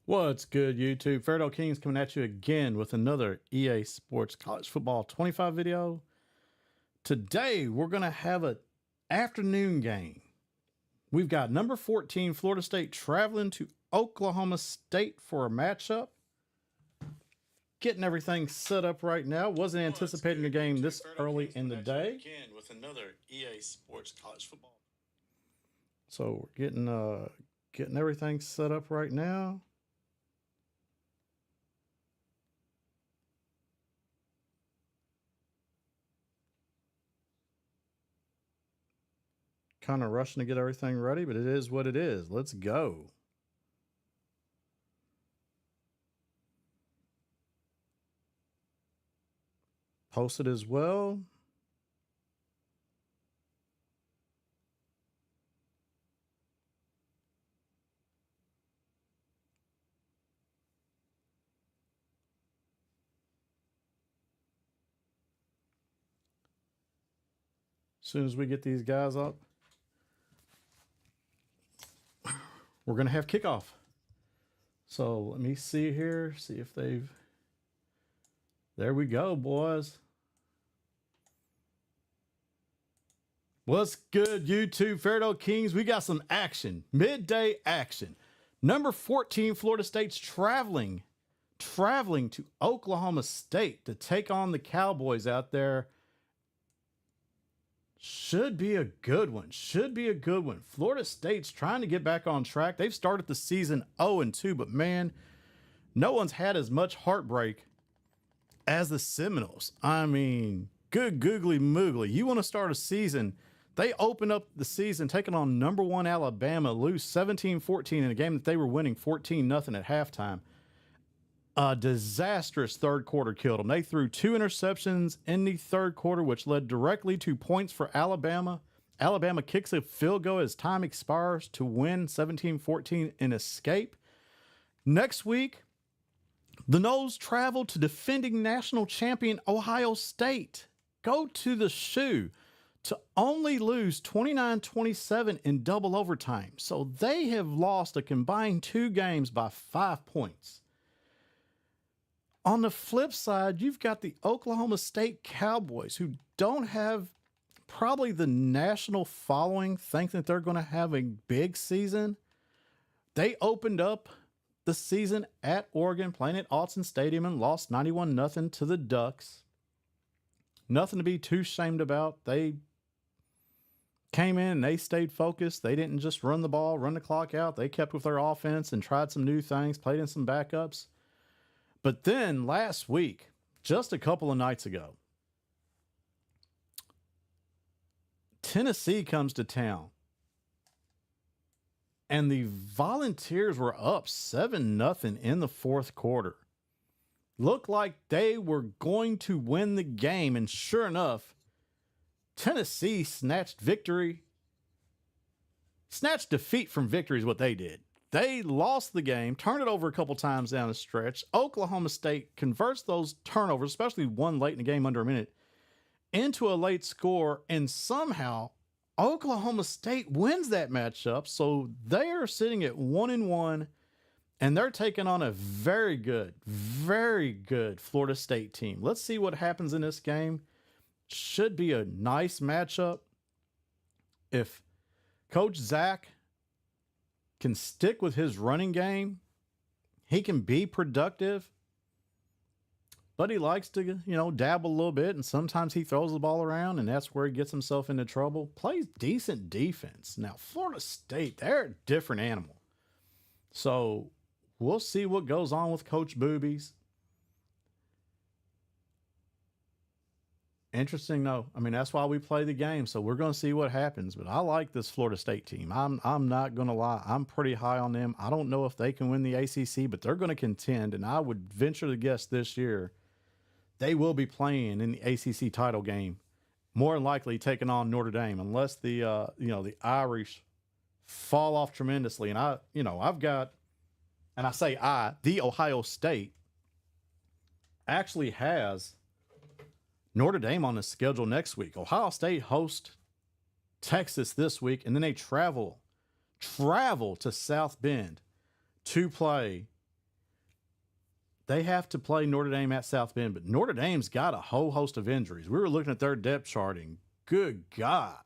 What's good, YouTube? Fairdale Kings coming at you again with another EA Sports College Football 25 video. Today, we're going to have an afternoon game. We've got number 14, Florida State, traveling to Oklahoma State for a matchup. Getting everything set up right now. Wasn't anticipating a game this early in the day. Again with another EA Sports College Football. So we're getting everything set up right now. Kind of rushing to get everything ready, but it is what it is. Let's go. Posted as well. As soon as we get these guys up, we're going to have kickoff. So let me see here, see if they've... There we go, boys. What's good, YouTube? Fairdale Kings, we got some action. Midday action. Number 14, Florida State's traveling to Oklahoma State to take on the Cowboys out there. Should be a good one. Florida State's trying to get back on track. They've started the season 0-2, but man, no one's had as much heartbreak as the Seminoles. I mean, good googly moogly. You want to start a season. They opened up the season taking on number 1 Alabama, lose 17-14 in a game that they were winning 14-0 at halftime. A disastrous third quarter killed them. They threw 2 interceptions in the third quarter, which led directly to points for Alabama. Alabama kicks a field goal as time expires to win 17-14 and escape. Next week, the Noles travel to defending national champion Ohio State. Go to the shoe to only lose 29-27 in double overtime. So they have lost a combined 2 games by 5 points. On the flip side, you've got the Oklahoma State Cowboys, who don't have probably the national following, think that they're going to have a big season. They opened up the season at Oregon, playing at Autzen Stadium, and lost 91-0 to the Ducks. Nothing to be too ashamed about. They came in and they stayed focused. They didn't just run the ball, run the clock out. They kept with their offense and tried some new things, played in some backups. But then last week, just a couple of nights ago, Tennessee comes to town. And the Volunteers were up 7-0 in the fourth quarter. Looked like they were going to win the game. And sure enough, Tennessee snatched defeat from victory is what they did. They lost the game, turned it over a couple times down the stretch. Oklahoma State converts those turnovers, especially one late in the game under a minute, into a late score, and somehow Oklahoma State wins that matchup. So they are sitting at 1-1, and they're taking on a very good Florida State team. Let's see what happens in this game. Should be a nice matchup. If Coach Zach can stick with his running game, he can be productive, but he likes to, dabble a little bit, and sometimes he throws the ball around, and that's where he gets himself into trouble. Plays decent defense. Now, Florida State, they're a different animal. So we'll see what goes on with Coach Boobies. Interesting, though. I mean, that's why we play the game, so we're going to see what happens. But I like this Florida State team. I'm not going to lie. I'm pretty high on them. I don't know if they can win the ACC, but they're going to contend, and I would venture to guess this year they will be playing in the ACC title game, more than likely taking on Notre Dame, unless the Irish fall off tremendously. And I've got, and I say the Ohio State actually has Notre Dame on the schedule next week. Ohio State hosts Texas this week, and then they travel to South Bend to play they have to play Notre Dame at South Bend, but Notre Dame's got a whole host of injuries. We were looking at their depth charting. Good God.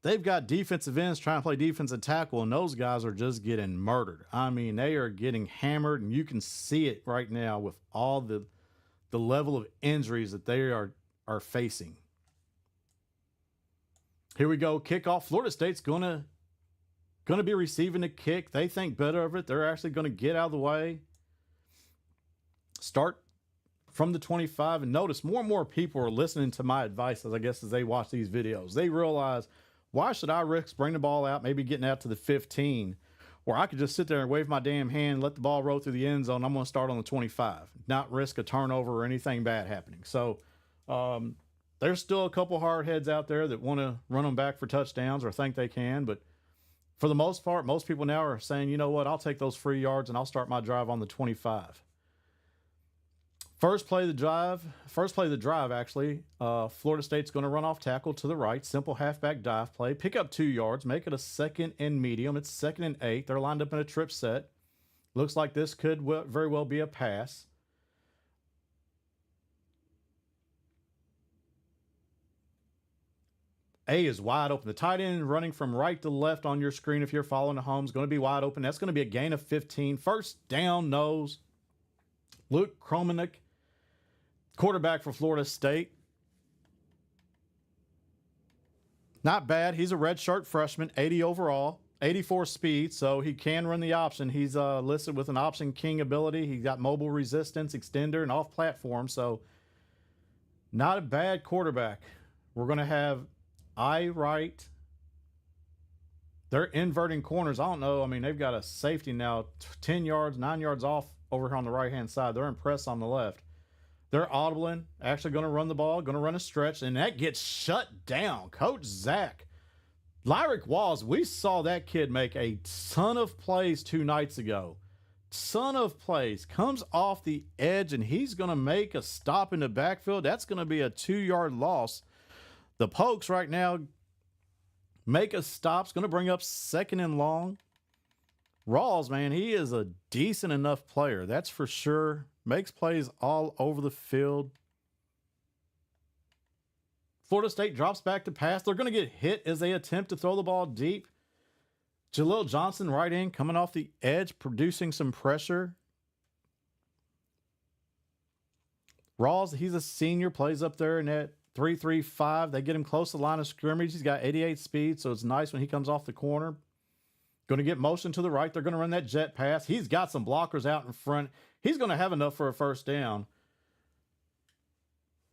They've got defensive ends trying to play defensive tackle, and those guys are just getting murdered. I mean, they are getting hammered, and you can see it right now with all the level of injuries that they are facing. Here we go. Kickoff. Florida State's gonna be receiving the kick. They think better of it. They're actually going to get out of the way. Start from the 25, and notice more and more people are listening to my advice as they watch these videos. They realize, why should I risk bringing the ball out, maybe getting out to the 15, where I could just sit there and wave my damn hand, let the ball roll through the end zone. I'm going to start on the 25, not risk a turnover or anything bad happening. So there's still a couple hard heads out there that want to run them back for touchdowns or think they can, but for the most part, most people now are saying, you know what, I'll take those free yards and I'll start my drive on the 25. First play of the drive, actually, Florida State's going to run off tackle to the right. Simple halfback dive play. Pick up 2 yards. Make it a 2nd and medium. It's 2nd and 8. They're lined up in a trip set. Looks like this could very well be a pass. A is wide open. The tight end running from right to left on your screen, if you're following the home, is going to be wide open. That's going to be a gain of 15. First down, nose. Luke Kromenik, quarterback for Florida State. Not bad. He's a redshirt freshman, 80 overall, 84 speed, so he can run the option. He's listed with an option king ability. He's got mobile resistance, extender, and off platform, so not a bad quarterback. We're going to have eye right. They're inverting corners. I don't know. I mean, they've got a safety now 10 yards, 9 yards off over here on the right-hand side. They're in press on the left. They're audibling, actually going to run the ball, going to run a stretch, and that gets shut down. Coach Zach. Lyric Walls, we saw that kid make a ton of plays 2 nights ago. Ton of plays. Comes off the edge, and he's going to make a stop in the backfield. That's going to be a 2-yard loss. The Pokes right now make a stop. It's going to bring up 2nd and long. Rawls, man, he is a decent enough player. That's for sure. Makes plays all over the field. Florida State drops back to pass. They're going to get hit as they attempt to throw the ball deep. Jaleel Johnson right in, coming off the edge, producing some pressure. Rawls, he's a senior, plays up there in that 3-3-5. They get him close to the line of scrimmage. He's got 88 speed, so it's nice when he comes off the corner. Going to get motion to the right. They're going to run that jet pass. He's got some blockers out in front. He's going to have enough for a first down.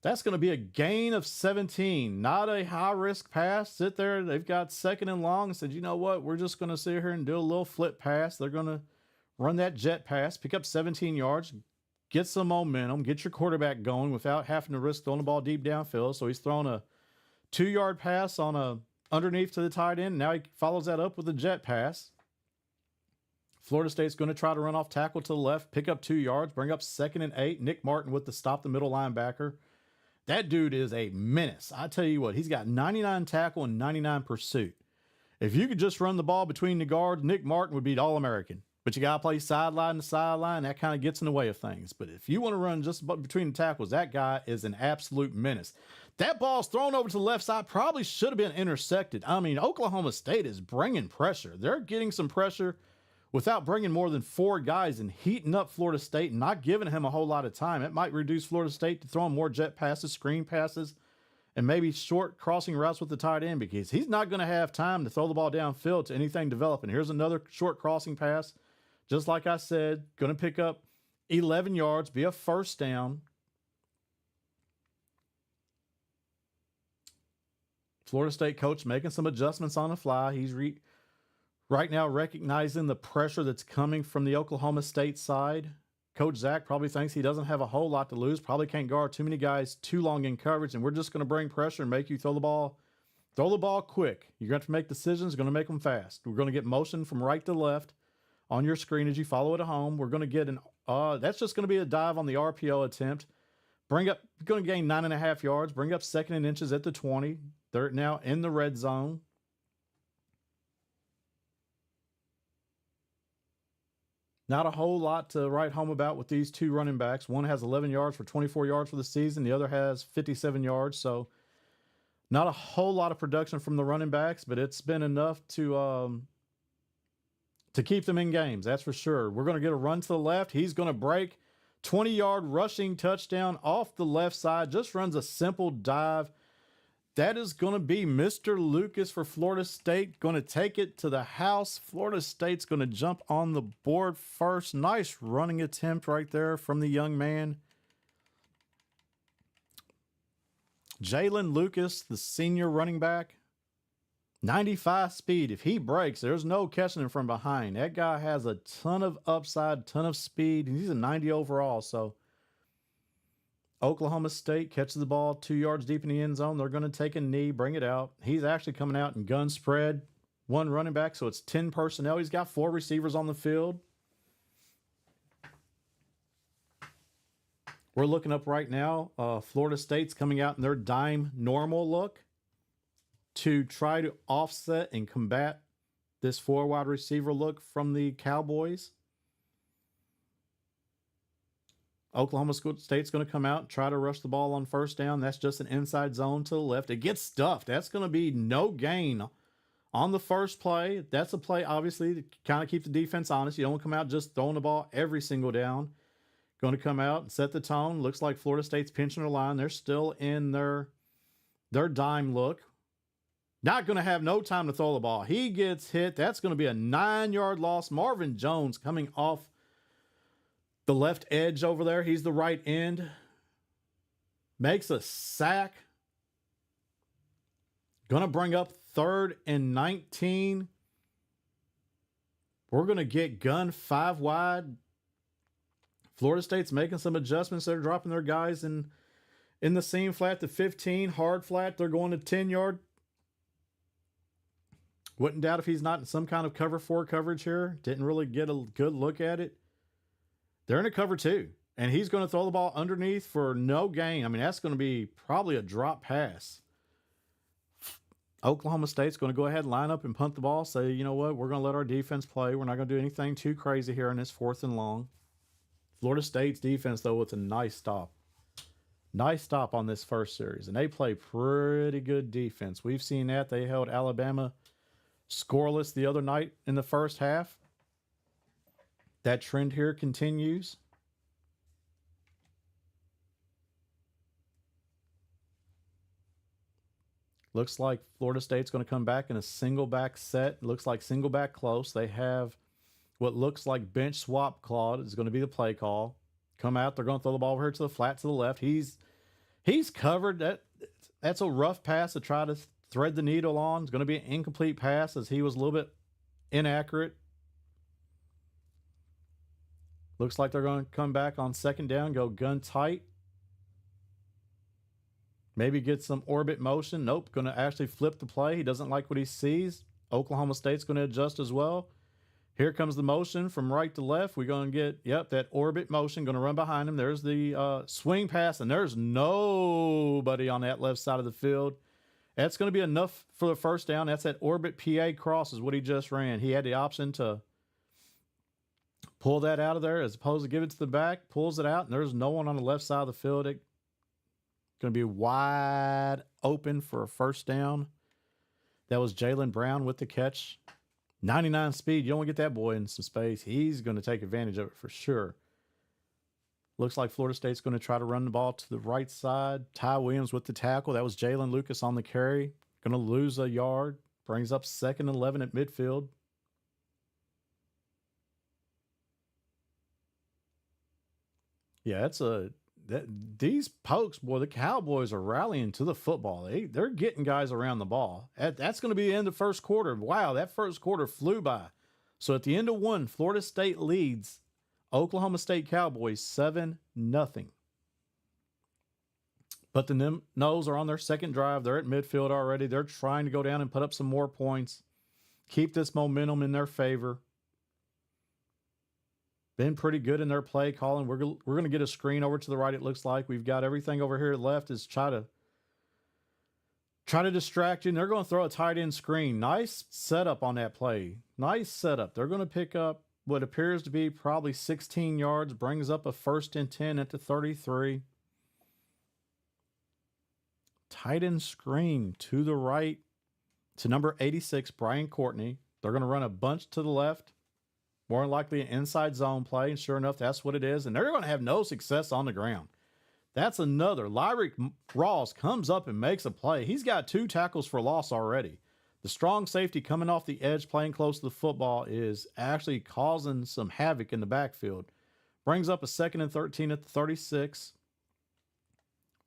That's going to be a gain of 17. Not a high-risk pass. Sit there. They've got 2nd and long and said, you know what? We're just going to sit here and do a little flip pass. They're going to run that jet pass, pick up 17 yards, get some momentum, get your quarterback going without having to risk throwing the ball deep downfield. So he's throwing a 2-yard pass on a underneath to the tight end. Now he follows that up with a jet pass. Florida State's going to try to run off tackle to the left, pick up 2 yards, bring up 2nd and 8. Nick Martin with the stop the middle linebacker. That dude is a menace. I tell you what, he's got 99 tackle and 99 pursuit. If you could just run the ball between the guards, Nick Martin would be All-American. But you got to play sideline to sideline. That kind of gets in the way of things. But if you want to run just between the tackles, that guy is an absolute menace. That ball's thrown over to the left side. Probably should have been intersected. I mean, Oklahoma State is bringing pressure. They're getting some pressure without bringing more than 4 guys and heating up Florida State and not giving him a whole lot of time. It might reduce Florida State to throwing more jet passes, screen passes, and maybe short crossing routes with the tight end because he's not going to have time to throw the ball downfield to anything developing. Here's another short crossing pass. Just like I said, going to pick up 11 yards, be a first down. Florida State coach making some adjustments on the fly. He's right now recognizing the pressure that's coming from the Oklahoma State side. Coach Zach probably thinks he doesn't have a whole lot to lose, probably can't guard too many guys too long in coverage, and we're just going to bring pressure and make you throw the ball quick. You're going to have to make decisions, going to make them fast. We're going to get motion from right to left on your screen as you follow it at home. We're going to get that's just going to be a dive on the RPO attempt. Going to gain 9.5 yards, bring up 2nd and inches at the 20. They're now in the red zone. Not a whole lot to write home about with these two running backs. One has 11 yards for 24 yards for the season. The other has 57 yards. So not a whole lot of production from the running backs, but it's been enough to keep them in games. That's for sure. We're going to get a run to the left. He's going to break 20-yard rushing touchdown off the left side. Just runs a simple dive. That is going to be Mr. Lucas for Florida State. Going to take it to the house. Florida State's going to jump on the board first. Nice running attempt right there from the young man. Jalen Lucas, the senior running back. 95 speed. If he breaks, there's no catching him from behind. That guy has a ton of upside, ton of speed, and he's a 90 overall. So Oklahoma State catches the ball 2 yards deep in the end zone. They're going to take a knee, bring it out. He's actually coming out in gun spread. One running back, so it's 10 personnel. He's got 4 receivers on the field. We're looking up right now. Florida State's coming out in their dime normal look to try to offset and combat this 4 wide receiver look from the Cowboys. Oklahoma State's going to come out and try to rush the ball on first down. That's just an inside zone to the left. It gets stuffed. That's going to be no gain on the first play. That's a play, obviously, to kind of keep the defense honest. You don't come out just throwing the ball every single down. Going to come out and set the tone. Looks like Florida State's pinching their line. They're still in their dime look. Not going to have no time to throw the ball. He gets hit. That's going to be a 9-yard loss. Marvin Jones coming off the left edge over there. He's the right end. Makes a sack. Going to bring up 3rd and 19. We're going to get gun 5 wide. Florida State's making some adjustments. They're dropping their guys in the seam flat to 15. Hard flat. They're going to 10-yard. Wouldn't doubt if he's not in some kind of cover 4 coverage here. Didn't really get a good look at it. They're in a cover 2, and he's going to throw the ball underneath for no gain. I mean, that's going to be probably a drop pass. Oklahoma State's going to go ahead and line up and punt the ball. Say, you know what, we're going to let our defense play. We're not going to do anything too crazy here in this 4th and long. Florida State's defense, though, with a nice stop. Nice stop on this first series, and they play pretty good defense. We've seen that. They held Alabama scoreless the other night in the first half. That trend here continues. Looks like Florida State's going to come back in a single back set. Looks like single back close. They have what looks like bench swap claw is going to be the play call. Come out. They're going to throw the ball over here to the flat to the left. He's covered. That's a rough pass to try to thread the needle on. It's going to be an incomplete pass as he was a little bit inaccurate. Looks like they're going to come back on 2nd down, go gun tight. Maybe get some orbit motion. Nope, going to actually flip the play. He doesn't like what he sees. Oklahoma State's going to adjust as well. Here comes the motion from right to left. We're going to get, that orbit motion. Going to run behind him. There's the swing pass, and there's nobody on that left side of the field. That's going to be enough for the first down. That's that orbit PA cross is what he just ran. He had the option to pull that out of there as opposed to give it to the back. Pulls it out, and there's no one on the left side of the field. It's going to be wide open for a first down. That was Jalen Brown with the catch. 99 speed. You don't want to get that boy in some space. He's going to take advantage of it for sure. Looks like Florida State's going to try to run the ball to the right side. Ty Williams with the tackle. That was Jalen Lucas on the carry. Going to lose a yard. Brings up 2nd and 11 at midfield. Yeah, these pokes, boy, the Cowboys are rallying to the football. They're getting guys around the ball. That's going to be the end of the first quarter. Wow, that first quarter flew by. So at the end of 1, Florida State leads Oklahoma State Cowboys 7-0. But the Noles are on their 2nd drive. They're at midfield already. They're trying to go down and put up some more points. Keep this momentum in their favor. Been pretty good in their play calling. We're going to get a screen over to the right, it looks like. We've got everything over here left is try to distract you. And they're going to throw a tight end screen. Nice setup on that play. Nice setup. They're going to pick up what appears to be probably 16 yards, brings up a 1st and 10 at the 33. Tight end screen to the right to number 86, Brian Courtney. They're going to run a bunch to the left, more than likely an inside zone play, and sure enough, that's what it is. And they're going to have no success on the ground. That's another. Lyric Ross comes up and makes a play. He's got 2 tackles for loss already. The strong safety coming off the edge, playing close to the football, is actually causing some havoc in the backfield. Brings up a 2nd and 13 at the 36.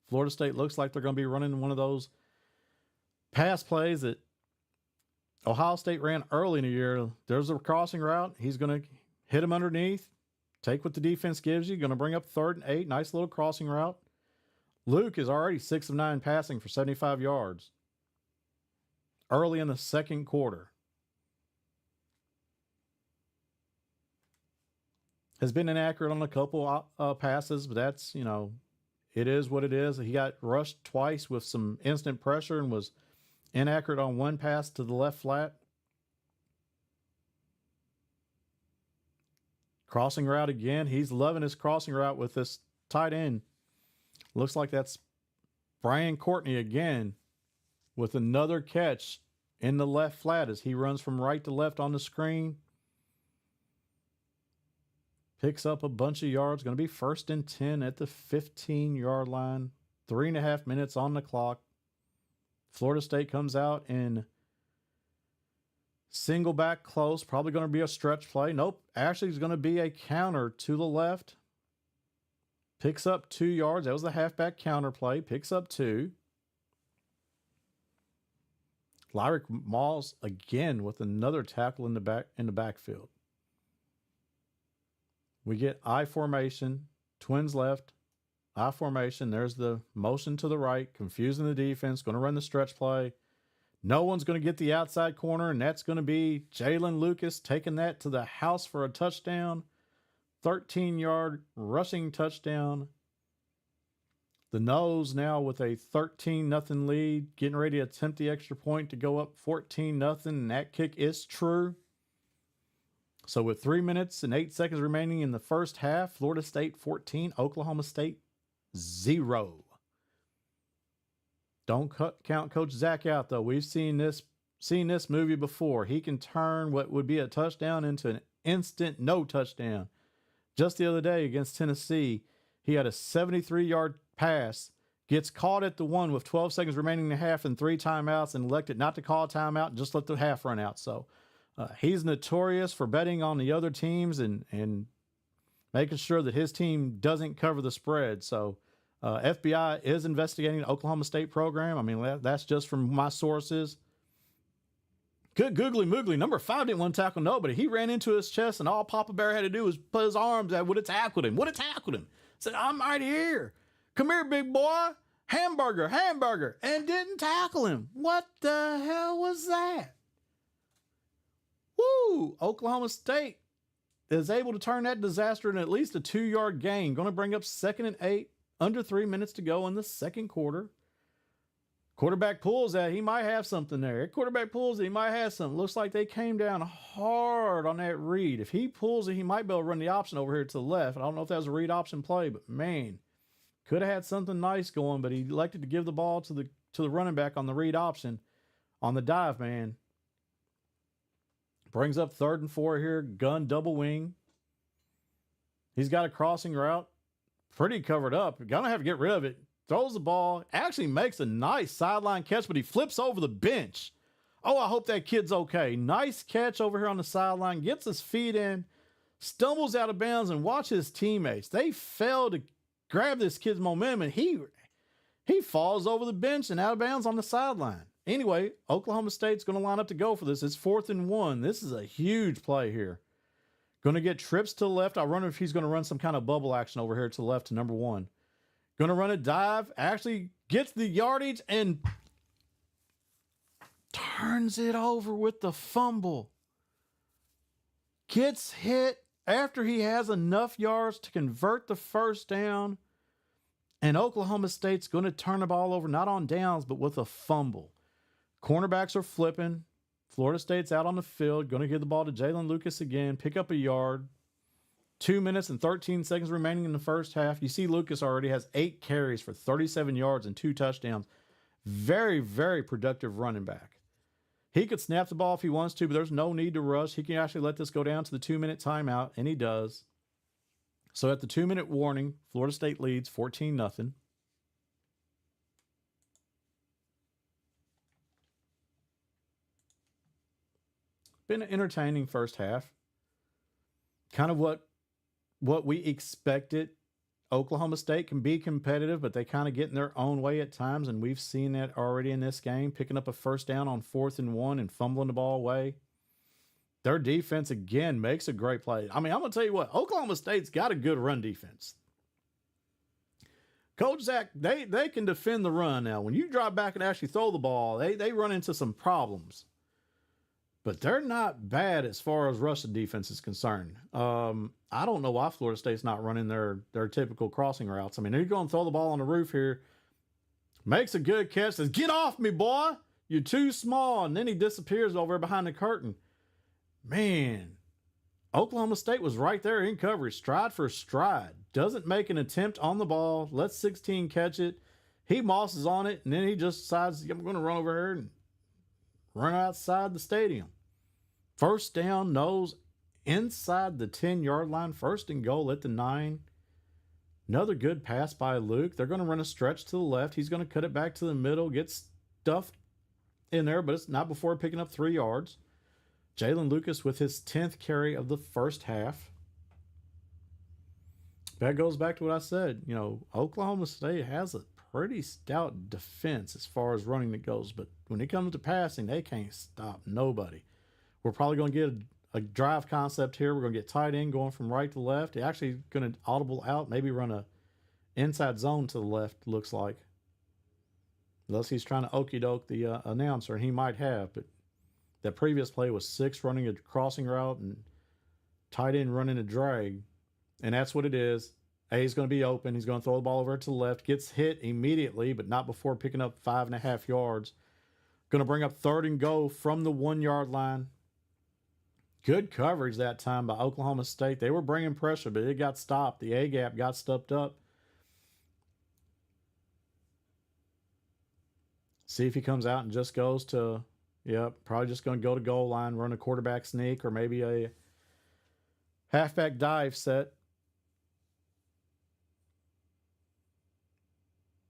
Florida State looks like they're going to be running one of those pass plays that Ohio State ran early in the year. There's a crossing route. He's going to hit him underneath, take what the defense gives you. Going to bring up 3rd and 8. Nice little crossing route. Luke is already 6 of 9 passing for 75 yards. Early in the second quarter. Has been inaccurate on a couple passes, but that's, it is what it is. He got rushed twice with some instant pressure and was inaccurate on one pass to the left flat. Crossing route again. He's loving his crossing route with this tight end. Looks like that's Brian Courtney again with another catch in the left flat as he runs from right to left on the screen. Picks up a bunch of yards. Going to be 1st and 10 at the 15-yard line. 3.5 minutes on the clock. Florida State comes out in single back close. Probably going to be a stretch play. Nope. Actually, it's going to be a counter to the left. Picks up 2 yards. That was the halfback counter play. Picks up 2. Lyric Moss again with another tackle in the backfield. We get I formation, twins left, I formation. There's the motion to the right, confusing the defense, going to run the stretch play. No one's going to get the outside corner, and that's going to be Jalen Lucas taking that to the house for a touchdown. 13-yard rushing touchdown. The Nose now with a 13-0 lead, getting ready to attempt the extra point to go up 14-0, and that kick is true. So with 3 minutes and 8 seconds remaining in the first half, Florida State 14, Oklahoma State 0. Don't count Coach Zach out, though. We've seen this movie before. He can turn what would be a touchdown into an instant no touchdown. Just the other day against Tennessee, he had a 73-yard pass, gets caught at the 1 with 12 seconds remaining in the half and 3 timeouts, and elected not to call a timeout and just let the half run out. So he's notorious for betting on the other teams and making sure that his team doesn't cover the spread. So FBI is investigating the Oklahoma State program. I mean, that's just from my sources. Good googly moogly. Number 5 didn't want to tackle nobody. He ran into his chest, and all Papa Bear had to do was put his arms out. Would have tackled him. Said, I'm right here. Come here, big boy. Hamburger. And didn't tackle him. What the hell was that? Woo! Oklahoma State is able to turn that disaster into at least a 2-yard gain. Going to bring up 2nd and 8. Under 3 minutes to go in the second quarter. Quarterback pulls that. He might have something there. Quarterback pulls it. He might have something. Looks like they came down hard on that read. If he pulls it, he might be able to run the option over here to the left. I don't know if that was a read option play, but man, could have had something nice going, but he elected to give the ball to the running back on the read option on the dive, man. Brings up 3rd and 4 here. Gun double wing. He's got a crossing route. Pretty covered up. You're going to have to get rid of it. Throws the ball. Actually makes a nice sideline catch, but he flips over the bench. Oh, I hope that kid's okay. Nice catch over here on the sideline. Gets his feet in. Stumbles out of bounds, and watch his teammates. They fail to grab this kid's momentum, and he falls over the bench and out of bounds on the sideline. Anyway, Oklahoma State's going to line up to go for this. It's 4th and 1. This is a huge play here. Going to get trips to the left. I wonder if he's going to run some kind of bubble action over here to the left to number 1. Going to run a dive. Actually gets the yardage and turns it over with the fumble. Gets hit after he has enough yards to convert the first down. And Oklahoma State's going to turn the ball over, not on downs, but with a fumble. Cornerbacks are flipping. Florida State's out on the field, going to give the ball to Jalen Lucas again, pick up a yard. 2 minutes and 13 seconds remaining in the first half. You see Lucas already has 8 carries for 37 yards and 2 touchdowns. Very, very productive running back. He could snap the ball if he wants to, but there's no need to rush. He can actually let this go down to the 2-minute timeout, and he does. So at the 2-minute warning, Florida State leads 14-0. Been an entertaining first half. Kind of what we expected. Oklahoma State can be competitive, but they kind of get in their own way at times, and we've seen that already in this game, picking up a first down on 4th and 1 and fumbling the ball away. Their defense, again, makes a great play. I mean, I'm going to tell you what, Oklahoma State's got a good run defense. Coach Zach, they can defend the run now. When you drop back and actually throw the ball, they run into some problems. But they're not bad as far as rushing defense is concerned. I don't know why Florida State's not running their typical crossing routes. I mean, they're going to throw the ball on the roof here. Makes a good catch. Says, "Get off me, boy. You're too small." And then he disappears over behind the curtain. Man, Oklahoma State was right there in coverage, stride for stride. Doesn't make an attempt on the ball. Lets 16 catch it. He mosses on it, and then he just decides, "I'm going to run over here and run outside the stadium." First down, nose inside the 10-yard line. 1st and goal at the 9. Another good pass by Luke. They're going to run a stretch to the left. He's going to cut it back to the middle, get stuffed in there, but it's not before picking up 3 yards. Jalen Lucas with his 10th carry of the first half. That goes back to what I said. You know, Oklahoma State has a pretty stout defense as far as running that goes, but when it comes to passing, they can't stop nobody. We're probably going to get a drive concept here. We're going to get tight end going from right to left. They're actually going to audible out, maybe run a inside zone to the left, looks like. Unless he's trying to okey doke the announcer, and he might have, but that previous play was 6 running a crossing route and tight end running a drag, and that's what it is. He's going to be open. He's going to throw the ball over to the left. Gets hit immediately, but not before picking up 5.5 yards. Going to bring up 3rd and goal from the 1-yard line. Good coverage that time by Oklahoma State. They were bringing pressure, but it got stopped. The A-gap got stuffed up. See if he comes out and just goes to, probably just going to go to goal line, run a quarterback sneak, or maybe a halfback dive set.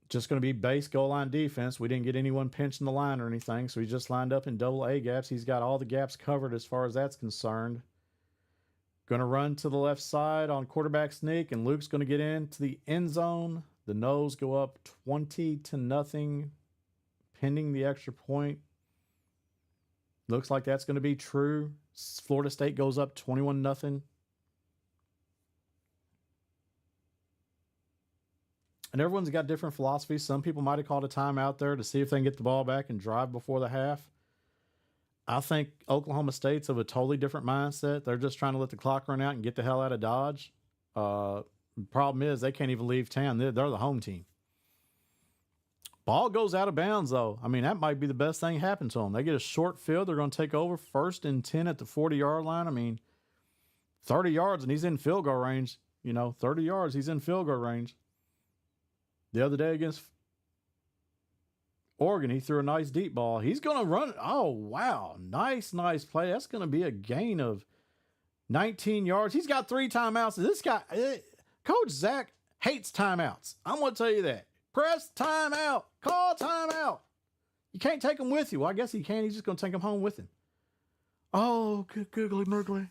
Just going to be base goal line defense. We didn't get anyone pinching the line or anything, so he just lined up in double A gaps. He's got all the gaps covered as far as that's concerned. Going to run to the left side on quarterback sneak, and Luke's going to get into the end zone. The Noles go up 20-0, pending the extra point. Looks like that's going to be true. Florida State goes up 21-0. And everyone's got different philosophies. Some people might have called a timeout there to see if they can get the ball back and drive before the half. I think Oklahoma State's of a totally different mindset. They're just trying to let the clock run out and get the hell out of Dodge. Problem is they can't even leave town. They're the home team. Ball goes out of bounds, though. I mean, that might be the best thing happen to them. They get a short field. They're going to take over 1st and 10 at the 40-yard line. I mean, 30 yards and he's in field goal range. 30 yards, he's in field goal range. The other day against Oregon, he threw a nice deep ball. He's going to run. Oh, wow. Nice play. That's going to be a gain of 19 yards. He's got 3 timeouts. This guy, Coach Zach hates timeouts. I'm going to tell you that. Press timeout. Call timeout. You can't take them with you. Well, I guess he can. He's just going to take them home with him. Oh, good googly moogly.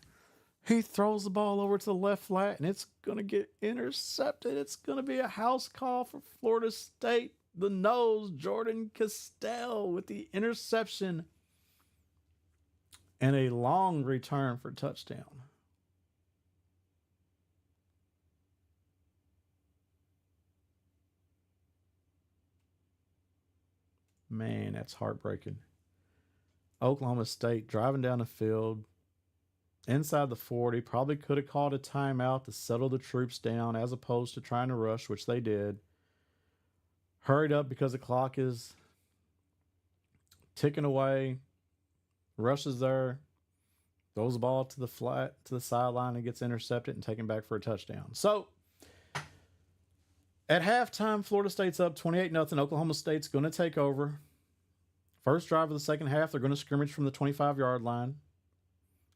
He throws the ball over to the left flat, and it's going to get intercepted. It's going to be a house call for Florida State. The nose, Jordan Castell, with the interception and a long return for touchdown. Man, that's heartbreaking. Oklahoma State driving down the field. Inside the 40, probably could have called a timeout to settle the troops down as opposed to trying to rush, which they did. Hurried up because the clock is ticking away. rushes there, throws the ball to the sideline, and gets intercepted and taken back for a touchdown. So at halftime, Florida State's up 28-0. Oklahoma State's going to take over. First drive of the second half, they're going to scrimmage from the 25-yard line.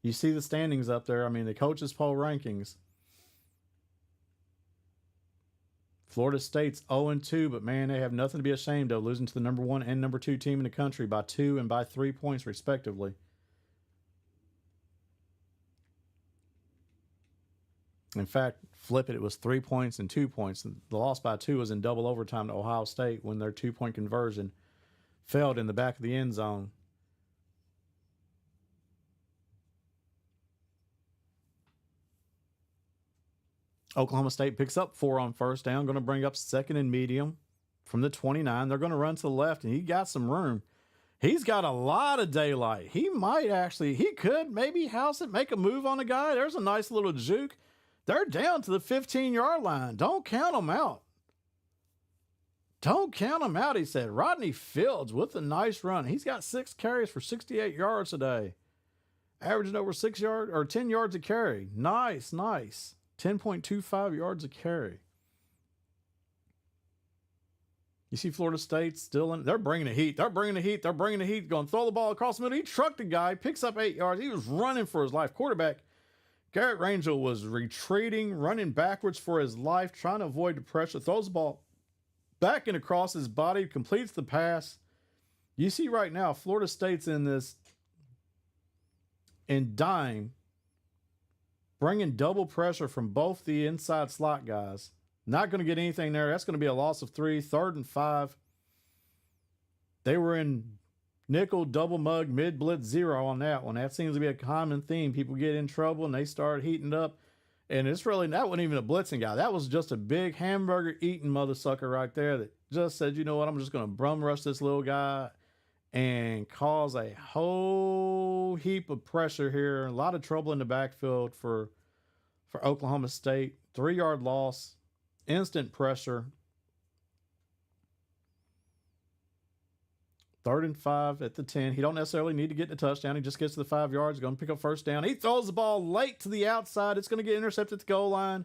You see the standings up there. I mean, the coaches' poll rankings. Florida State's 0-2, but man, they have nothing to be ashamed of, losing to the number 1 and number 2 team in the country by 2 and by 3 points, respectively. In fact, flip it, it was 3 points and 2 points. The loss by 2 was in double overtime to Ohio State when their 2-point conversion failed in the back of the end zone. Oklahoma State picks up 4 on first down, going to bring up second and medium from the 29. They're going to run to the left, and he got some room. He's got a lot of daylight. He could maybe house it, make a move on a guy. There's a nice little juke. They're down to the 15-yard line. Don't count them out. Don't count them out, he said. Rodney Fields with a nice run. He's got 6 carries for 68 yards today. Averaging over 10 yards a carry. Nice. 10.25 yards a carry. You see Florida State still in. They're bringing the heat. Going to throw the ball across the middle. He trucked the guy, picks up 8 yards. He was running for his life. Quarterback Garrett Rangel was retreating, running backwards for his life, trying to avoid the pressure. Throws the ball back and across his body, completes the pass. You see right now, Florida State's in dime, bringing double pressure from both the inside slot guys. Not going to get anything there. That's going to be a loss of 3, 3rd and 5. They were in nickel, double mug, mid blitz 0 on that one. That seems to be a common theme. People get in trouble and they start heating up. And that wasn't even a blitzing guy. That was just a big hamburger eating mother sucker right there that just said, you know what, I'm just going to bum rush this little guy and cause a whole heap of pressure here. A lot of trouble in the backfield for Oklahoma State. 3-yard loss, instant pressure. 3rd and 5 at the 10. He don't necessarily need to get the touchdown. He just gets to the 5 yards, going to pick up first down. He throws the ball late to the outside. It's going to get intercepted at the goal line.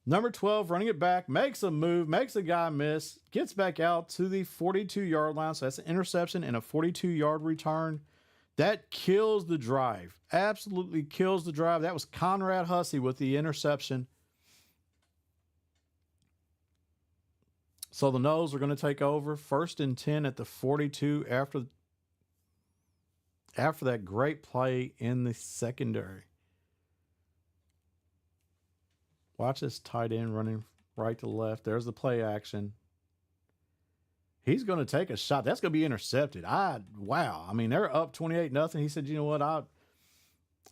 Number 12 running it back, makes a move, makes a guy miss, gets back out to the 42-yard line. So that's an interception and a 42-yard return. That kills the drive. Absolutely kills the drive. That was Conrad Hussey with the interception. So the Noles are going to take over. 1st and 10 at the 42 after that great play in the secondary. Watch this tight end running right to left. There's the play action. He's going to take a shot. That's going to be intercepted. Wow. I mean, they're up 28-0. He said, you know what? I'm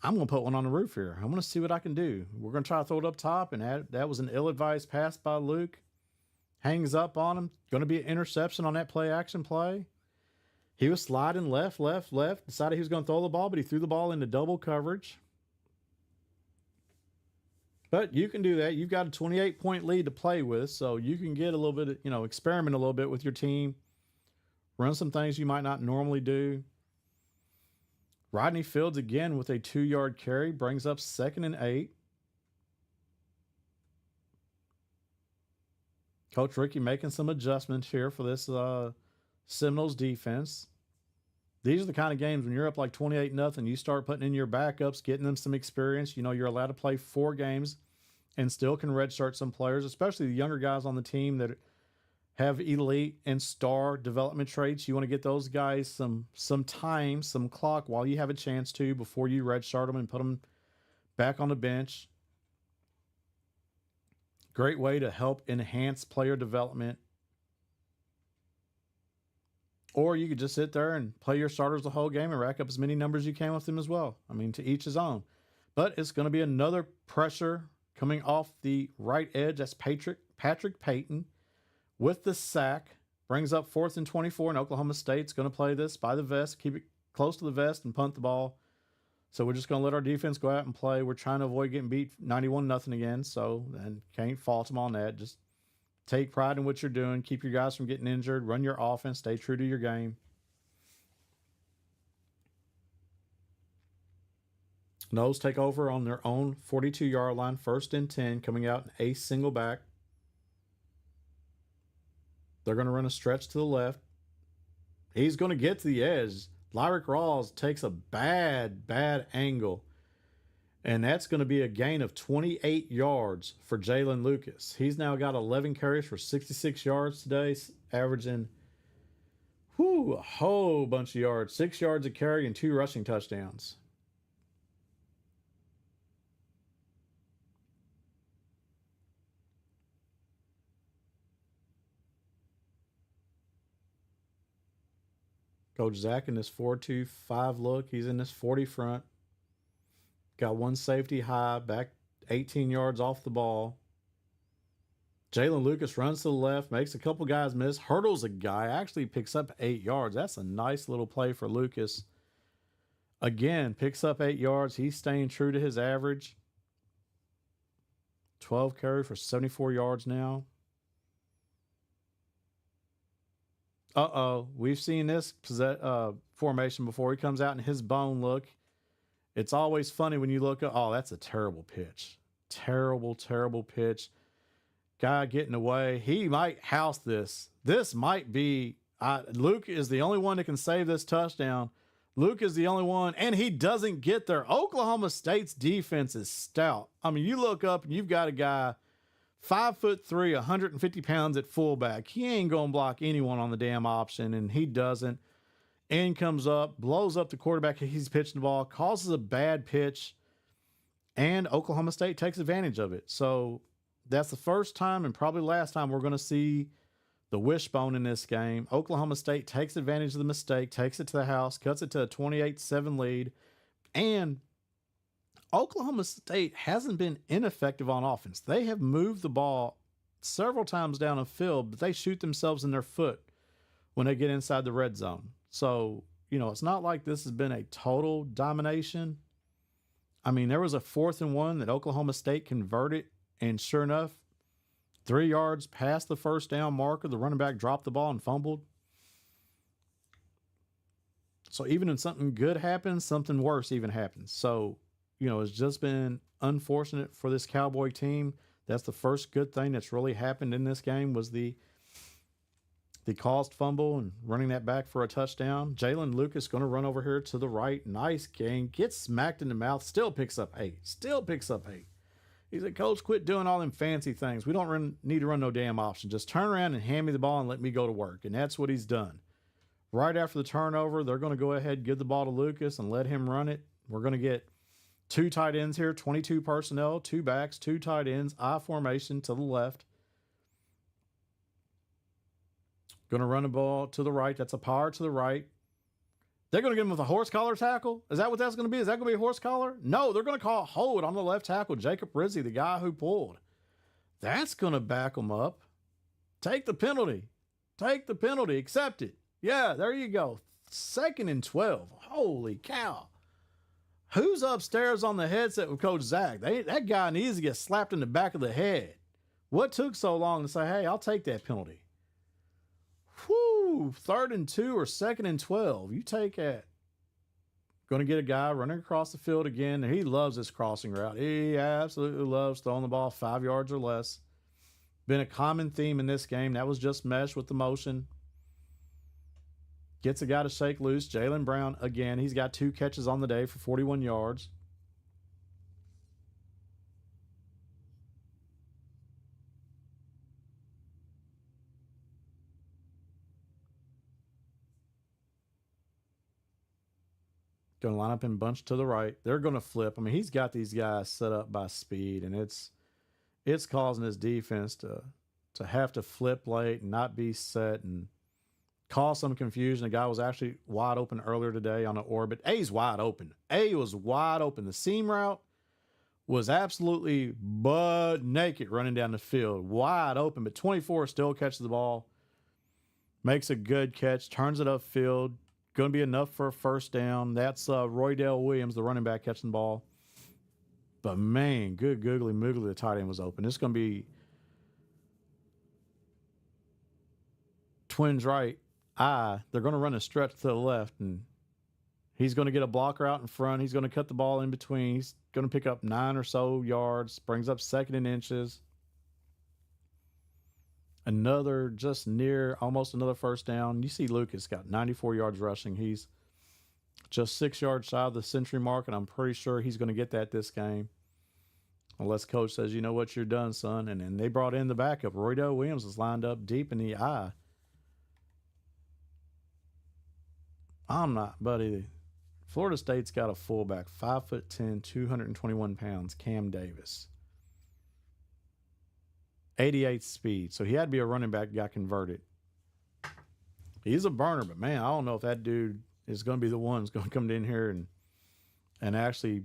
going to put one on the roof here. I'm going to see what I can do. We're going to try to throw it up top. And that was an ill-advised pass by Luke. Hangs up on him. Going to be an interception on that play action play. He was sliding left. Decided he was going to throw the ball, but he threw the ball into double coverage. But you can do that. You've got a 28-point lead to play with, so you can get a little bit, experiment a little bit with your team. Run some things you might not normally do. Rodney Fields again with a 2-yard carry. Brings up 2nd and 8. Coach Ricky making some adjustments here for this Seminoles defense. These are the kind of games when you're up like 28-0, you start putting in your backups, getting them some experience. You're allowed to play 4 games and still can redshirt some players, especially the younger guys on the team that have elite and star development traits. You want to get those guys some time, some clock while you have a chance to before you redshirt them and put them back on the bench. Great way to help enhance player development. Or you could just sit there and play your starters the whole game and rack up as many numbers as you can with them as well. I mean, to each his own. But it's going to be another pressure coming off the right edge. That's Patrick Payton with the sack. Brings up 4th and 24, and Oklahoma State's going to play this by the vest, keep it close to the vest, and punt the ball. So we're just going to let our defense go out and play. We're trying to avoid getting beat 91-0 again, so and can't fault them on that. Just take pride in what you're doing. Keep your guys from getting injured. Run your offense. Stay true to your game. Noles take over on their own 42-yard line, 1st and 10, coming out in a single back. They're going to run a stretch to the left. He's going to get to the edge. Lyric Rawls takes a bad angle. And that's going to be a gain of 28 yards for Jalen Lucas. He's now got 11 carries for 66 yards today, averaging a whole bunch of yards. 6 yards a carry and 2 rushing touchdowns. Coach Zach in this 4-2-5 look. He's in this 40 front. Got one safety high, back 18 yards off the ball. Jalen Lucas runs to the left, makes a couple guys miss, hurdles a guy, actually picks up 8 yards. That's a nice little play for Lucas. Again, picks up 8 yards. He's staying true to his average. 12 carry for 74 yards now. We've seen this formation before. He comes out in his bone look. It's always funny when you look at, that's a terrible pitch. Terrible pitch. Guy getting away. He might house this. This might be, Luke is the only one that can save this touchdown. Luke is the only one, and he doesn't get there. Oklahoma State's defense is stout. I mean, you look up and you've got a guy 5'3", 150 pounds at fullback. He ain't going to block anyone on the damn option, and he doesn't. In comes up, blows up the quarterback. He's pitching the ball, causes a bad pitch, and Oklahoma State takes advantage of it. So that's the first time and probably last time we're going to see the wishbone in this game. Oklahoma State takes advantage of the mistake, takes it to the house, cuts it to a 28-7 lead, and Oklahoma State hasn't been ineffective on offense. They have moved the ball several times down the field, but they shoot themselves in their foot when they get inside the red zone. So, it's not like this has been a total domination. I mean, there was a 4th and 1 that Oklahoma State converted, and sure enough, 3 yards past the first down marker, the running back dropped the ball and fumbled. So even when something good happens, something worse even happens. So, it's just been unfortunate for this Cowboy team. That's the first good thing that's really happened in this game was the caused fumble and running that back for a touchdown. Jalen Lucas going to run over here to the right. Nice gain. Gets smacked in the mouth. Still picks up 8. He said, Coach, quit doing all them fancy things. We don't need to run no damn option. Just turn around and hand me the ball and let me go to work. And that's what he's done. Right after the turnover, they're going to go ahead, give the ball to Lucas and let him run it. We're going to get 2 tight ends here, 22 personnel, 2 backs, 2 tight ends, I formation to the left. Going to run the ball to the right. That's a power to the right. They're going to get him with a horse collar tackle? Is that what that's going to be? Is that going to be a horse collar? No, they're going to call a hold on the left tackle, Jacob Rizzi, the guy who pulled. That's going to back him up. Take the penalty. Accept it. Yeah, there you go. 2nd and 12. Holy cow. Who's upstairs on the headset with Coach Zach? That guy needs to get slapped in the back of the head. What took so long to say, hey, I'll take that penalty? Whew, 3rd and 2 or 2nd and 12. You take that. Going to get a guy running across the field again. And he loves this crossing route. He absolutely loves throwing the ball 5 yards or less. Been a common theme in this game. That was just mesh with the motion. Gets a guy to shake loose. Jaylen Brown, again, he's got 2 catches on the day for 41 yards. Going to line up in bunch to the right. They're going to flip. I mean, he's got these guys set up by speed, and it's causing his defense to have to flip late and not be set and cause some confusion. The guy was actually wide open earlier today on the orbit. A's wide open. A was wide open. The seam route was absolutely butt naked running down the field. Wide open, but 24 still catches the ball. Makes a good catch, turns it upfield. Going to be enough for a first down. That's Roydell Williams, the running back, catching the ball. But, man, good googly moogly, the tight end was open. It's going to be twins right. They're going to run a stretch to the left, and He's going to get a blocker out in front. He's going to cut the ball in between. He's going to pick up 9 or so yards, brings up second in inches. Another just near almost another first down. You see Lucas got 94 yards rushing. He's just 6 yards shy of the century mark, and I'm pretty sure he's going to get that this game. Unless coach says, you know what, you're done, son. And then they brought in the backup. Roydell Williams is lined up deep in the eye. I'm not, buddy. Florida State's got a fullback, 5'10", 221 pounds, Cam Davis. 88 speed. So he had to be a running back, got converted. He's a burner, but man, I don't know if that dude is going to be the one who's going to come in here and actually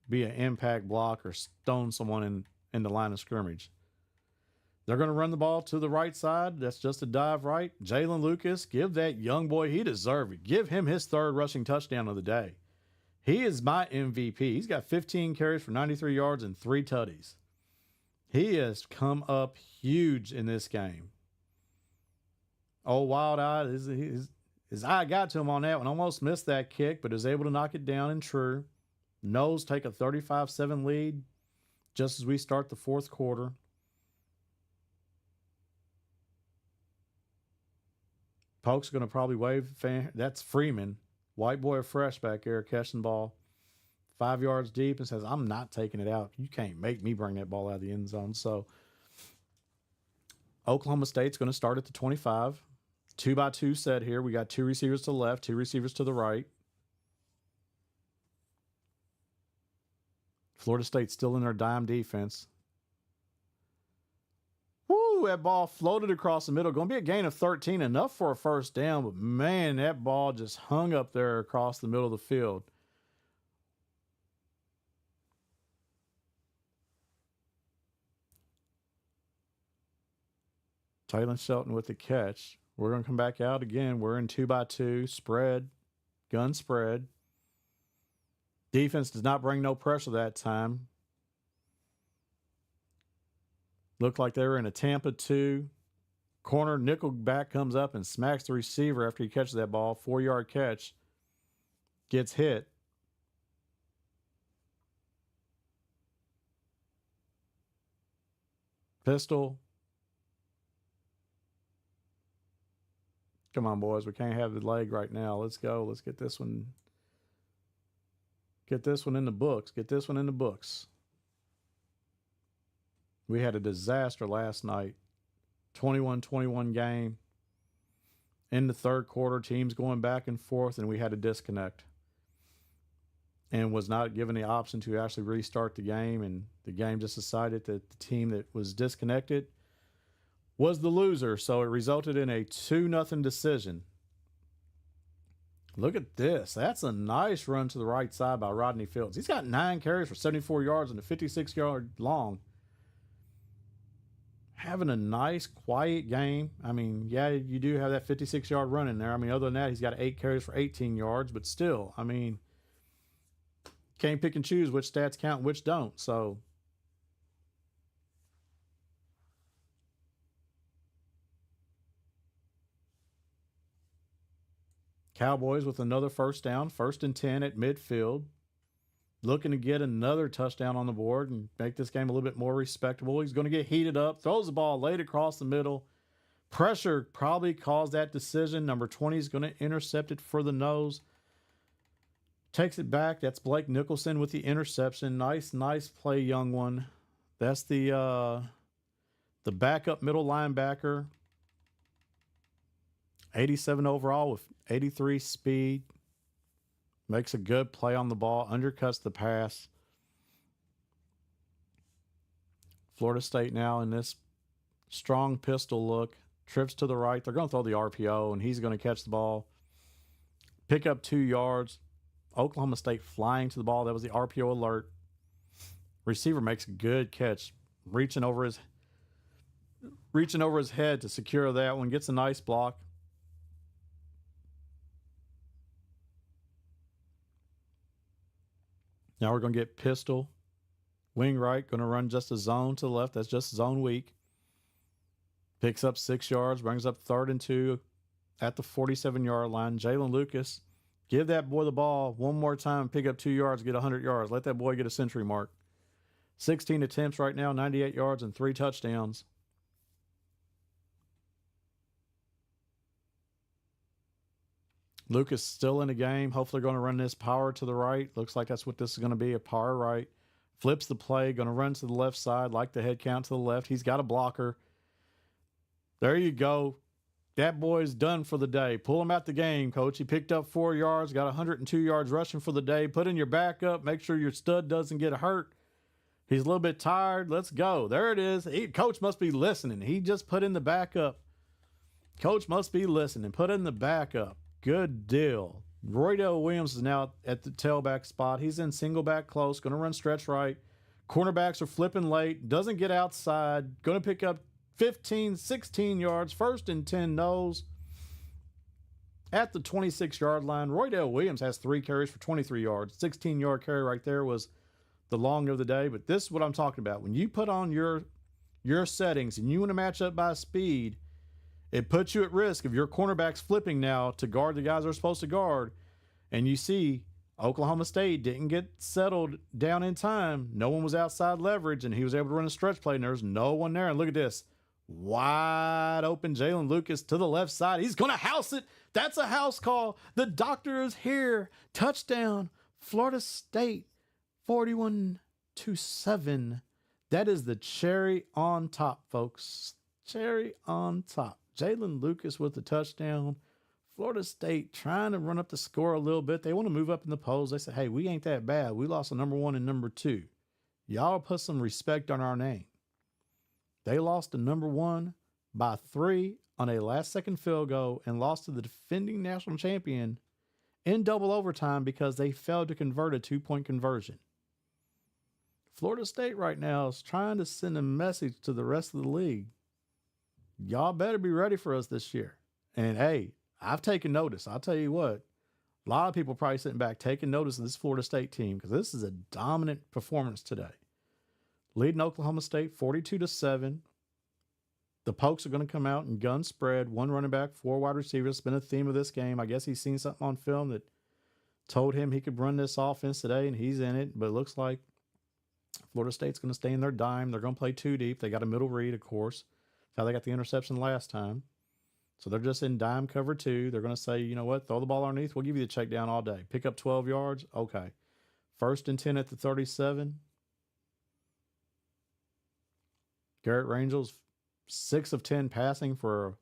be an impact block or stone someone in the line of scrimmage. They're going to run the ball to the right side. That's just a dive right. Jalen Lucas, give that young boy, he deserves it. Give him his 3rd rushing touchdown of the day. He is my MVP. He's got 15 carries for 93 yards and 3 tutties. He has come up huge in this game. Oh, Wild Eye, his eye got to him on that one. Almost missed that kick, but is able to knock it down and true. Noles take a 35-7 lead just as we start the 4th quarter. Polk's going to probably wave. That's Freeman. White boy fresh back there catching the ball 5 yards deep and says, I'm not taking it out. You can't make me bring that ball out of the end zone. So Oklahoma State's going to start at the 25. 2-by-2 set here. We got 2 receivers to the left, 2 receivers to the right. Florida State's still in their dime defense. Woo, that ball floated across the middle. Going to be a gain of 13, enough for a first down, but man, that ball just hung up there across the middle of the field. Taylor Shelton with the catch. We're going to come back out again. We're in 2-by-2, spread, gun spread. Defense does not bring no pressure that time. Looked like they were in a Tampa 2. Corner nickel back comes up and smacks the receiver after he catches that ball. 4-yard catch. Gets hit. Pistol. Come on, boys. We can't have the leg right now. Let's go. Let's get this one. Get this one in the books. Get this one in the books. We had a disaster last night. 21-21 game. In the 3rd quarter, teams going back and forth, and we had a disconnect. And was not given the option to actually restart the game, and the game just decided that the team that was disconnected was the loser, so it resulted in a 2-0 decision. Look at this. That's a nice run to the right side by Rodney Fields. He's got 9 carries for 74 yards and a 56-yard long. Having a nice, quiet game. I mean, yeah, you do have that 56-yard run in there. I mean, other than that, he's got 8 carries for 18 yards, but still, I mean, can't pick and choose which stats count and which don't, so... Cowboys with another first down, 1st and 10 at midfield. Looking to get another touchdown on the board and make this game a little bit more respectable. He's going to get heated up, throws the ball late across the middle. Pressure probably caused that decision. Number 20 is going to intercept it for the nose. Takes it back. That's Blake Nicholson with the interception. Nice play, young one. That's the backup middle linebacker. 87 overall with 83 speed. Makes a good play on the ball. Undercuts the pass. Florida State now in this strong pistol look. Trips to the right. They're going to throw the RPO, and he's going to catch the ball. Pick up 2 yards. Oklahoma State flying to the ball. That was the RPO alert. Receiver makes a good catch. Reaching over his head to secure that one. Gets a nice block. Now we're going to get pistol. Wing right, going to run just a zone to the left. That's just zone weak. Picks up 6 yards, brings up 3rd and 2 at the 47-yard line. Jalen Lucas Give that boy the ball one more time, pick up 2 yards, get 100 yards. Let that boy get a century mark. 16 attempts right now, 98 yards and 3 touchdowns. Lucas still in the game. Hopefully going to run this power to the right. Looks like that's what this is going to be, a power right. Flips the play, going to run to the left side, like the head count to the left. He's got a blocker. There you go. That boy's done for the day. Pull him out the game, coach. He picked up 4 yards, got 102 yards rushing for the day. Put in your backup. Make sure your stud doesn't get hurt. He's a little bit tired. Let's go. There it is. Coach must be listening. He just put in the backup. Coach must be listening. Put in the backup. Good deal. Roydell Williams is now at the tailback spot. He's in single back close. Going to run stretch right. Cornerbacks are flipping late. Doesn't get outside. Going to pick up 15, 16 yards. First and 10 nose. At the 26-yard line, Roydell Williams has 3 carries for 23 yards. 16-yard carry right there was the long of the day. But this is what I'm talking about. When you put on your settings and you want to match up by speed, it puts you at risk of your cornerbacks flipping now to guard the guys they're supposed to guard. And you see Oklahoma State didn't get settled down in time. No one was outside leverage, and he was able to run a stretch play, and there's no one there. And look at this. Wide open Jalen Lucas to the left side. He's going to house it. That's a house call. The doctor is here. Touchdown. Florida State, 41-7. That is the cherry on top, folks. Cherry on top. Jalen Lucas with the touchdown. Florida State trying to run up the score a little bit. They want to move up in the polls. They said, hey, we ain't that bad. We lost a number 1 and number 2. Y'all put some respect on our name. They lost to number 1 by 3 on a last-second field goal and lost to the defending national champion in double overtime because they failed to convert a 2-point conversion. Florida State right now is trying to send a message to the rest of the league. Y'all better be ready for us this year. And hey, I've taken notice. I'll tell you what, a lot of people probably sitting back taking notice of this Florida State team because this is a dominant performance today. Leading Oklahoma State 42-7. The Pokes are going to come out and gun spread. 1 running back, 4 wide receivers. It's been a theme of this game. I guess he's seen something on film that told him he could run this offense today, and he's in it. But it looks like Florida State's going to stay in their dime. They're going to play 2 deep. They got a middle read, of course. That's how they got the interception last time. So they're just in dime cover 2. They're going to say, you know what, throw the ball underneath. We'll give you the check down all day. Pick up 12 yards. Okay. 1st and 10 at the 37. Garrett Rangel's 6 of 10 passing for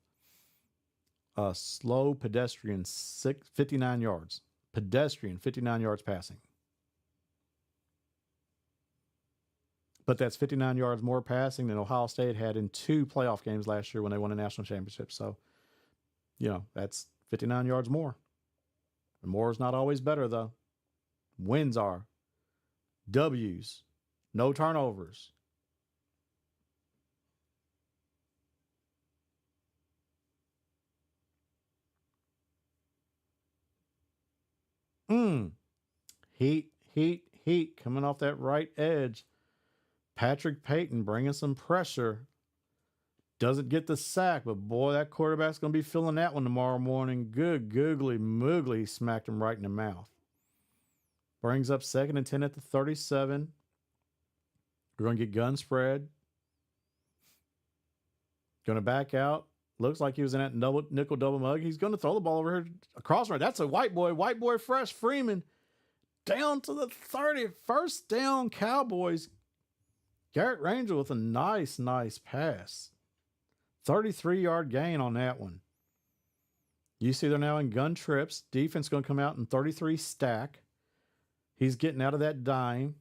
a slow pedestrian 59 yards. Pedestrian 59 yards passing. But that's 59 yards more passing than Ohio State had in 2 playoff games last year when they won a national championship. So, you know, that's 59 yards more. And more is not always better, though. Wins are. W's. No turnovers. Heat coming off that right edge. Patrick Payton bringing some pressure. Doesn't get the sack, but boy, that quarterback's going to be feeling that one tomorrow morning. Good googly moogly, smacked him right in the mouth. Brings up 2nd and 10 at the 37. We're going to get gun spread. Going to back out. Looks like he was in that nickel double mug. He's going to throw the ball over here across right. That's a white boy fresh. Freeman down to the 30. First down, Cowboys. Garrett Rangel with a nice pass. 33-yard gain on that one. You see they're now in gun trips. Defense going to come out in 33 stack. He's getting out of that dime.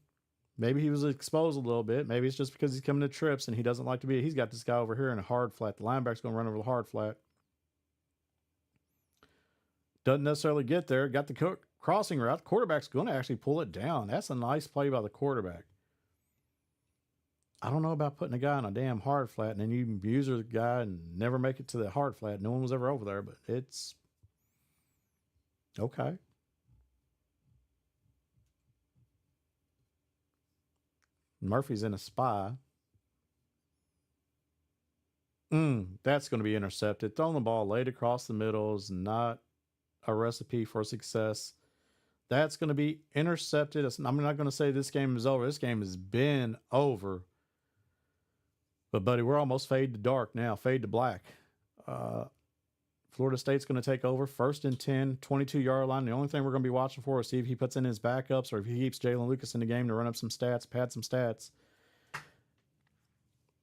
Maybe he was exposed a little bit. Maybe it's just because he's coming to trips and he doesn't like to be. He's got this guy over here in a hard flat. The linebacker's going to run over the hard flat. Doesn't necessarily get there. Got the crossing route. The quarterback's going to actually pull it down. That's a nice play by the quarterback. I don't know about putting a guy in a damn hard flat and then you abuse the guy and never make it to the hard flat. No one was ever over there, but it's okay. Murphy's in a spy. That's going to be intercepted. Throwing the ball late across the middle is not a recipe for success. That's going to be intercepted. I'm not going to say this game is over. This game has been over. But, buddy, we're almost fade to dark now, fade to black. Florida State's going to take over. 1st and 10, 22-yard line. The only thing we're going to be watching for is see if he puts in his backups or if he keeps Jalen Lucas in the game to run up some stats, pad some stats.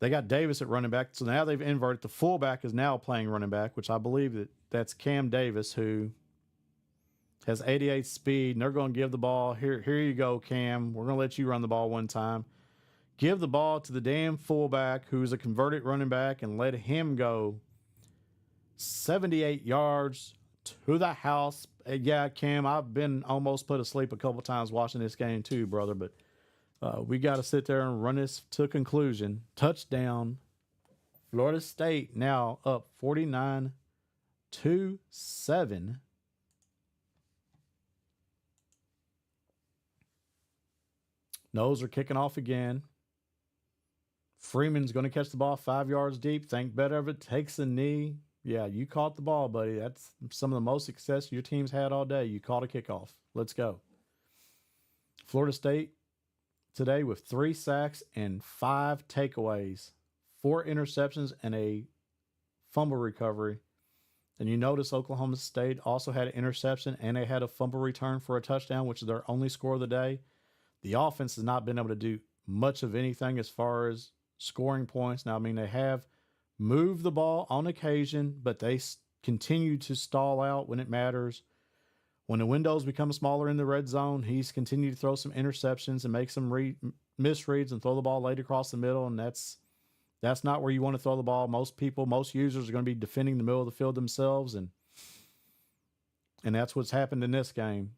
They got Davis at running back, so now they've inverted. The fullback is now playing running back, which I believe that's Cam Davis, who has 88 speed, and they're going to give the ball. Here you go, Cam. We're going to let you run the ball one time. Give the ball to the damn fullback, who's a converted running back, and let him go 78 yards to the house. Yeah, Cam, I've been almost put asleep a couple times watching this game too, brother, but we got to sit there and run this to conclusion. Touchdown. Florida State now up 49-7. Nose are kicking off again. Freeman's going to catch the ball 5 yards deep. Think better of it. Takes a knee. Yeah, you caught the ball, buddy. That's some of the most success your team's had all day. You caught a kickoff. Let's go. Florida State today with 3 sacks and 5 takeaways, 4 interceptions, and a fumble recovery. And you notice Oklahoma State also had an interception and they had a fumble return for a touchdown, which is their only score of the day. The offense has not been able to do much of anything as far as scoring points. Now, I mean, they have moved the ball on occasion, but they continue to stall out when it matters. When the windows become smaller in the red zone, he's continued to throw some interceptions and make some misreads and throw the ball late across the middle, and that's not where you want to throw the ball. Most users are going to be defending the middle of the field themselves, and that's what's happened in this game.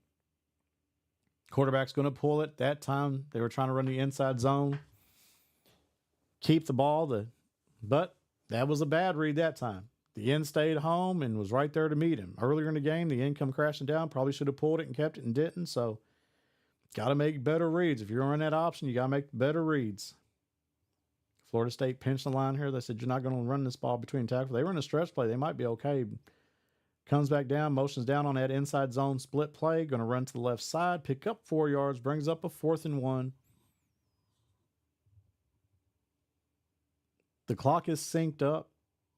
Quarterback's going to pull it. That time they were trying to run the inside zone, keep the ball, but that was a bad read that time. The end stayed home and was right there to meet him. Earlier in the game, the end come crashing down. Probably should have pulled it and kept it and didn't. So, got to make better reads. If you're on that option, you got to make better reads. Florida State pinched the line here. They said, you're not going to run this ball between tackles. They run a stretch play. They might be okay. Comes back down, motions down on that inside zone split play. Going to run to the left side, pick up 4 yards, brings up a 4th and 1. The clock is synced up.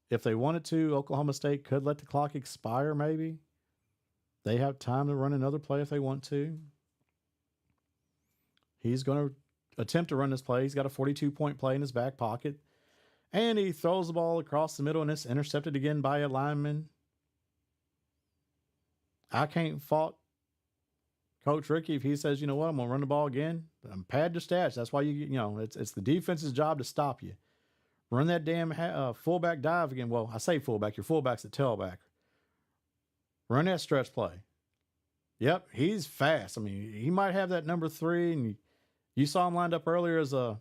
If they wanted to, Oklahoma State could let the clock expire maybe. They have time to run another play if they want to. He's going to attempt to run this play. He's got a 42-point play in his back pocket. And he throws the ball across the middle, and it's intercepted again by a lineman. I can't fault Coach Ricky if he says, you know what, I'm going to run the ball again. Pad your stats. That's why it's the defense's job to stop you. Run that damn fullback dive again. Well, I say fullback. Your fullback's a tailback. Run that stretch play. Yep, he's fast. I mean, he might have that number 3, and you saw him lined up earlier as a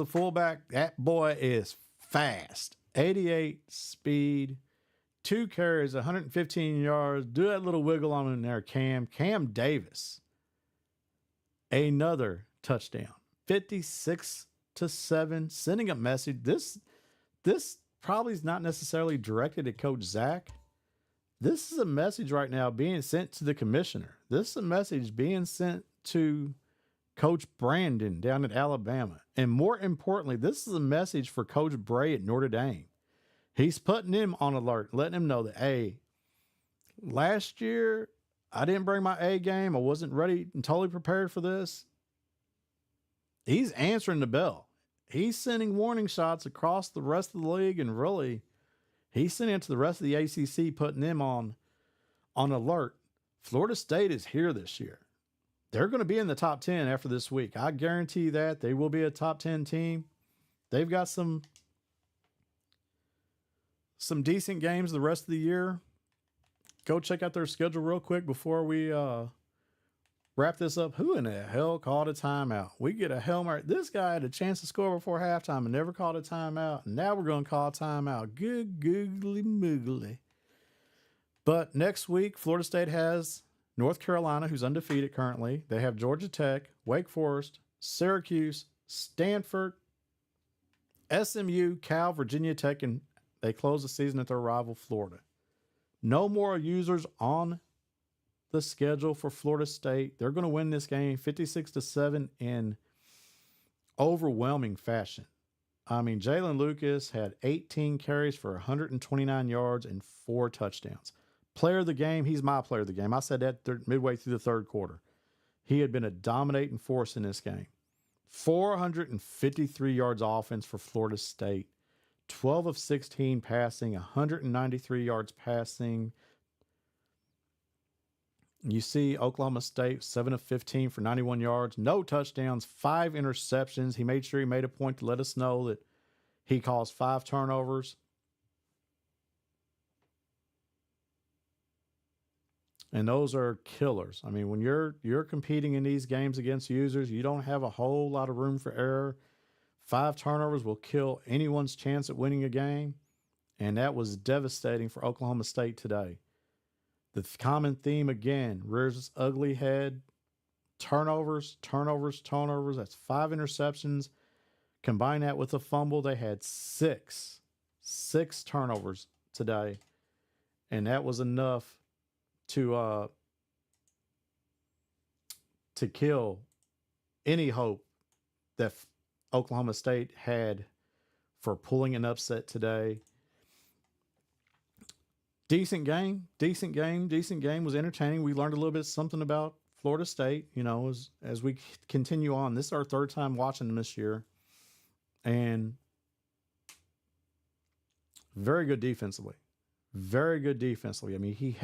fullback. That boy is fast. 88 speed, 2 carries, 115 yards. Do that little wiggle on him there, Cam. Cam Davis. Another touchdown. 56-7, sending a message. This probably is not necessarily directed at Coach Zach. This is a message right now being sent to the commissioner. This is a message being sent to Coach Brandon down at Alabama. And more importantly, this is a message for Coach Bray at Notre Dame. He's putting him on alert, letting him know that, hey, last year I didn't bring my A game. I wasn't ready and totally prepared for this. He's answering the bell. He's sending warning shots across the rest of the league, and really, he's sending it to the rest of the ACC, putting them on alert. Florida State is here this year. They're going to be in the top 10 after this week. I guarantee that. They will be a top 10 team. They've got some decent games the rest of the year. Go check out their schedule real quick before we wrap this up. Who in the hell called a timeout? We get a Hail Mary. This guy had a chance to score before halftime and never called a timeout. And now we're going to call a timeout. Good googly moogly. But next week, Florida State has North Carolina, who's undefeated currently. They have Georgia Tech, Wake Forest, Syracuse, Stanford, SMU, Cal, Virginia Tech, and they close the season at their rival, Florida. No more users on the schedule for Florida State. They're going to win this game 56-7 in overwhelming fashion. I mean, Jalen Lucas had 18 carries for 129 yards and 4 touchdowns. Player of the game, he's my player of the game. I said that midway through the third quarter. He had been a dominating force in this game. 453 yards offense for Florida State. 12 of 16 passing, 193 yards passing. You see Oklahoma State, 7 of 15 for 91 yards, no touchdowns, 5 interceptions. He made sure he made a point to let us know that he caused 5 turnovers. And those are killers. I mean, when you're competing in these games against users, you don't have a whole lot of room for error. 5 turnovers will kill anyone's chance at winning a game. And that was devastating for Oklahoma State today. The common theme again rears its ugly head. Turnovers. That's 5 interceptions. Combine that with a fumble. They had 6 turnovers today. And that was enough to kill any hope that Oklahoma State had for pulling an upset today. Decent game was entertaining. We learned a little bit something about Florida State, you know, as we continue on. This is our 3rd time watching them this year, and very good defensively. I mean, he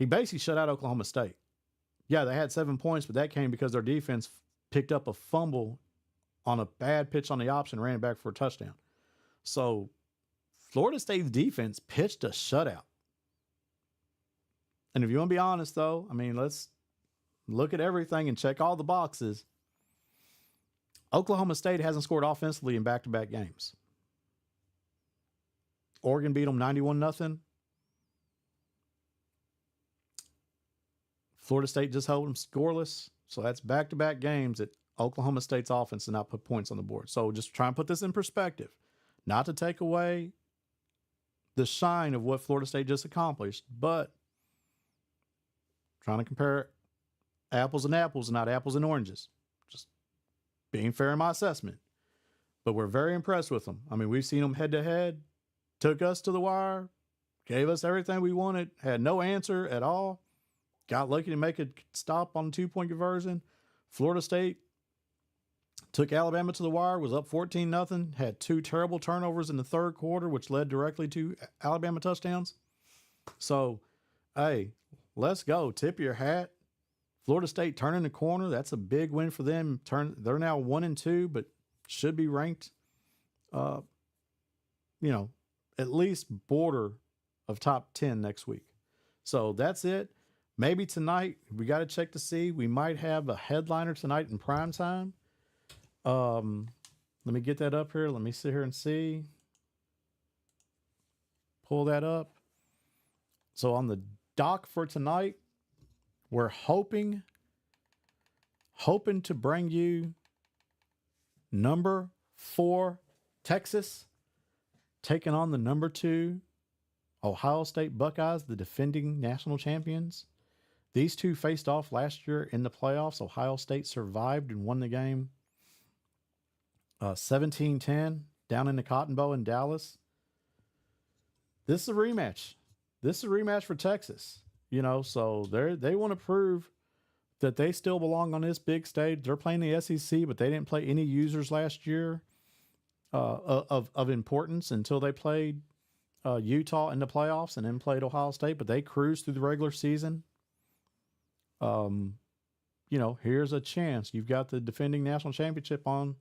basically shut out Oklahoma State. Yeah, they had 7 points, but that came because their defense picked up a fumble on a bad pitch on the option, ran it back for a touchdown. So Florida State's defense pitched a shutout. And if you want to be honest, though, I mean, let's look at everything and check all the boxes. Oklahoma State hasn't scored offensively in back-to-back games. Oregon beat them 91-0. Florida State just held them scoreless. So that's back-to-back games that Oklahoma State's offense did not put points on the board. So just try and put this in perspective. Not to take away the shine of what Florida State just accomplished, but trying to compare apples and apples and not apples and oranges. Just being fair in my assessment. But we're very impressed with them. I mean, we've seen them head-to-head, took us to the wire, gave us everything we wanted, had no answer at all. Got lucky to make a stop on a 2-point conversion. Florida State took Alabama to the wire, was up 14-0, had 2 terrible turnovers in the third quarter, which led directly to Alabama touchdowns. So, hey, let's go. Tip your hat. Florida State turning the corner. That's a big win for them. They're now 1-2, but should be ranked, at least border of top 10 next week. So that's it. Maybe tonight, we got to check to see. We might have a headliner tonight in prime time. Let me get that up here. Let me sit here and see. Pull that up. So on the dock for tonight, we're hoping to bring you number 4 Texas taking on the number 2 Ohio State Buckeyes, the defending national champions. These two faced off last year in the playoffs. Ohio State survived and won the game 17-10 down in the Cotton Bowl in Dallas. This is a rematch. This is a rematch for Texas. So they want to prove that they still belong on this big stage. They're playing the SEC, but they didn't play any users last year of importance until they played Utah in the playoffs and then played Ohio State, but they cruised through the regular season. Here's a chance. You've got the defending national championship on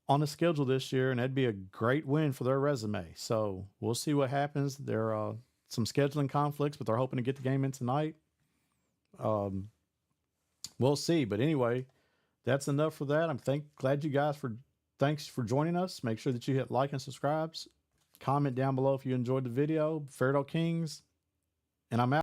the schedule this year, and that'd be a great win for their resume. So we'll see what happens. There are some scheduling conflicts, but they're hoping to get the game in tonight. We'll see. But anyway, that's enough for that. Thanks for joining us. Make sure that you hit like and subscribe. Comment down below if you enjoyed the video. Fairdale Kings, and I'm out.